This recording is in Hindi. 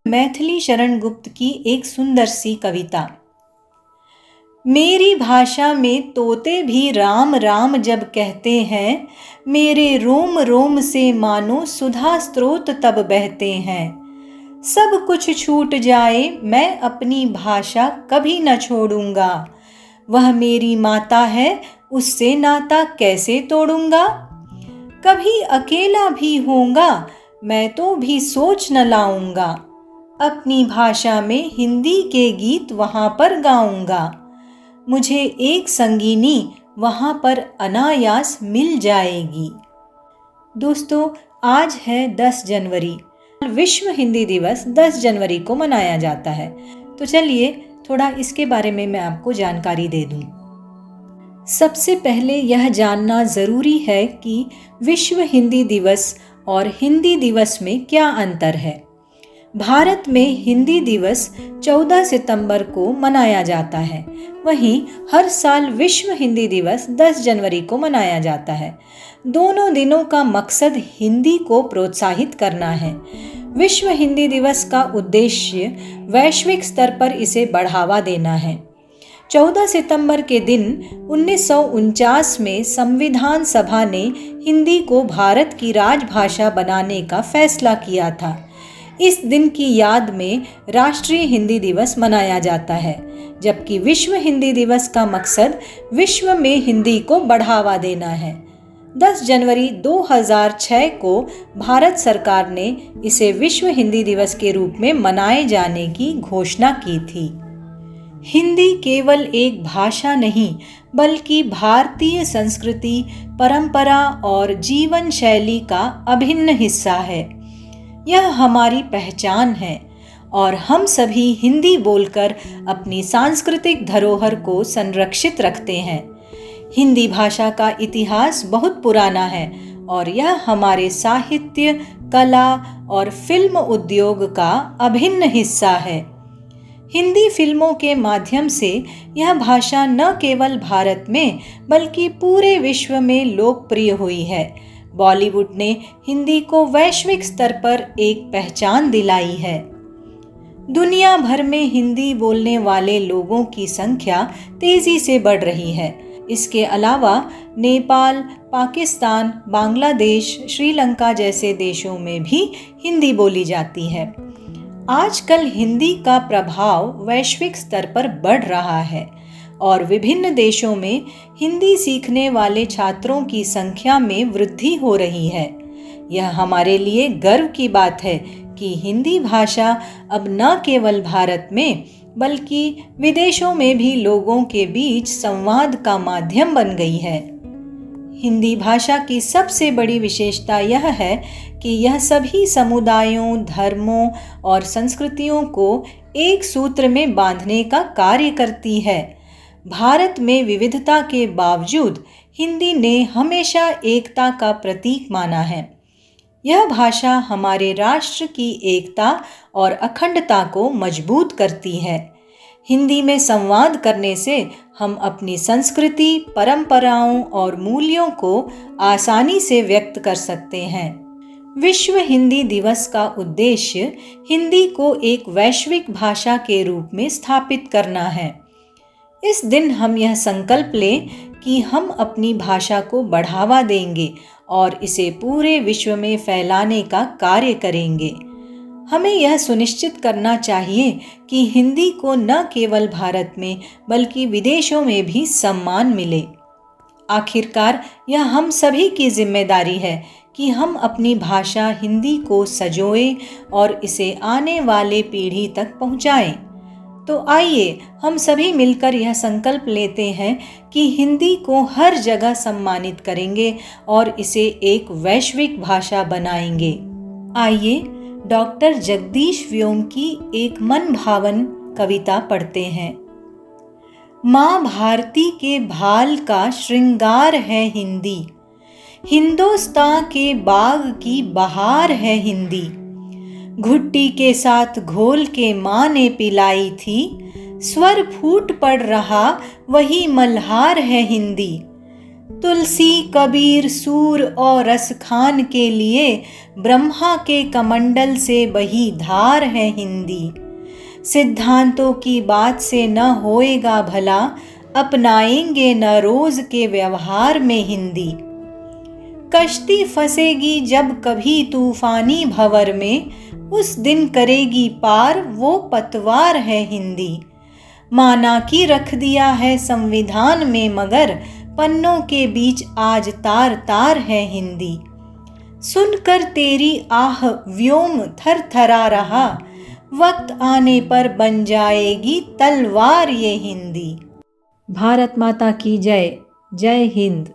मैथिली शरण गुप्त की एक सुंदर सी कविता। मेरी भाषा में तोते भी राम राम जब कहते हैं, मेरे रोम रोम से मानो सुधा स्रोत तब बहते हैं। सब कुछ छूट जाए मैं अपनी भाषा कभी न छोड़ूंगा, वह मेरी माता है उससे नाता कैसे तोड़ूंगा। कभी अकेला भी होऊंगा मैं तो भी सोच न लाऊंगा, अपनी भाषा में हिंदी के गीत वहाँ पर गाऊंगा। मुझे एक संगीनी वहाँ पर अनायास मिल जाएगी। दोस्तों, आज है 10 जनवरी। विश्व हिंदी दिवस 10 जनवरी को मनाया जाता है। तो चलिए थोड़ा इसके बारे में मैं आपको जानकारी दे दूं। सबसे पहले यह जानना ज़रूरी है कि विश्व हिंदी दिवस और हिंदी दिवस में क्या अंतर है। भारत में हिंदी दिवस 14 सितंबर को मनाया जाता है, वहीं हर साल विश्व हिंदी दिवस 10 जनवरी को मनाया जाता है। दोनों दिनों का मकसद हिंदी को प्रोत्साहित करना है। विश्व हिंदी दिवस का उद्देश्य वैश्विक स्तर पर इसे बढ़ावा देना है। 14 सितंबर के दिन 1949 में संविधान सभा ने हिंदी को भारत की राजभाषा बनाने का फैसला किया था। इस दिन की याद में राष्ट्रीय हिंदी दिवस मनाया जाता है, जबकि विश्व हिंदी दिवस का मकसद विश्व में हिंदी को बढ़ावा देना है। 10 जनवरी 2006 को भारत सरकार ने इसे विश्व हिंदी दिवस के रूप में मनाए जाने की घोषणा की थी। हिंदी केवल एक भाषा नहीं, बल्कि भारतीय संस्कृति, परंपरा और जीवन शैली का अभिन्न हिस्सा है। यह हमारी पहचान है और हम सभी हिंदी बोलकर अपनी सांस्कृतिक धरोहर को संरक्षित रखते हैं। हिंदी भाषा का इतिहास बहुत पुराना है और यह हमारे साहित्य, कला और फिल्म उद्योग का अभिन्न हिस्सा है। हिंदी फिल्मों के माध्यम से यह भाषा न केवल भारत में बल्कि पूरे विश्व में लोकप्रिय हुई है। बॉलीवुड ने हिंदी को वैश्विक स्तर पर एक पहचान दिलाई है। दुनिया भर में हिंदी बोलने वाले लोगों की संख्या तेजी से बढ़ रही है। इसके अलावा नेपाल, पाकिस्तान, बांग्लादेश, श्रीलंका जैसे देशों में भी हिंदी बोली जाती है। आजकल हिंदी का प्रभाव वैश्विक स्तर पर बढ़ रहा है और विभिन्न देशों में हिंदी सीखने वाले छात्रों की संख्या में वृद्धि हो रही है। यह हमारे लिए गर्व की बात है कि हिंदी भाषा अब न केवल भारत में बल्कि विदेशों में भी लोगों के बीच संवाद का माध्यम बन गई है। हिंदी भाषा की सबसे बड़ी विशेषता यह है कि यह सभी समुदायों, धर्मों और संस्कृतियों को एक सूत्र में बांधने का कार्य करती है। भारत में विविधता के बावजूद हिंदी ने हमेशा एकता का प्रतीक माना है। यह भाषा हमारे राष्ट्र की एकता और अखंडता को मजबूत करती है। हिंदी में संवाद करने से हम अपनी संस्कृति, परंपराओं और मूल्यों को आसानी से व्यक्त कर सकते हैं। विश्व हिंदी दिवस का उद्देश्य हिंदी को एक वैश्विक भाषा के रूप में स्थापित करना है। इस दिन हम यह संकल्प लें कि हम अपनी भाषा को बढ़ावा देंगे और इसे पूरे विश्व में फैलाने का कार्य करेंगे। हमें यह सुनिश्चित करना चाहिए कि हिंदी को न केवल भारत में बल्कि विदेशों में भी सम्मान मिले। आखिरकार यह हम सभी की जिम्मेदारी है कि हम अपनी भाषा हिंदी को संजोएं और इसे आने वाले पीढ़ी तक पहुंचाएं। तो आइए हम सभी मिलकर यह संकल्प लेते हैं कि हिंदी को हर जगह सम्मानित करेंगे और इसे एक वैश्विक भाषा बनाएंगे। आइए डॉक्टर जगदीश व्योम की एक मन भावन कविता पढ़ते हैं। माँ भारती के भाल का श्रृंगार है हिंदी, हिंदुस्तान के बाग की बहार है हिंदी। घुट्टी के साथ घोल के माँ ने पिलाई थी, स्वर फूट पड़ रहा वही मल्हार है हिंदी। तुलसी, कबीर, सूर और रसखान के लिए ब्रह्मा के कमंडल से बही धार है हिंदी। सिद्धांतों की बात से न होएगा भला, अपनाएंगे न रोज के व्यवहार में हिंदी। कश्ती फंसेगी जब कभी तूफानी भंवर में, उस दिन करेगी पार वो पतवार है हिंदी। माना कि रख दिया है संविधान में, मगर पन्नों के बीच आज तार तार है हिंदी। सुनकर तेरी आह व्योम थर थरा रहा, वक्त आने पर बन जाएगी तलवार ये हिंदी। भारत माता की जय। जय हिंद।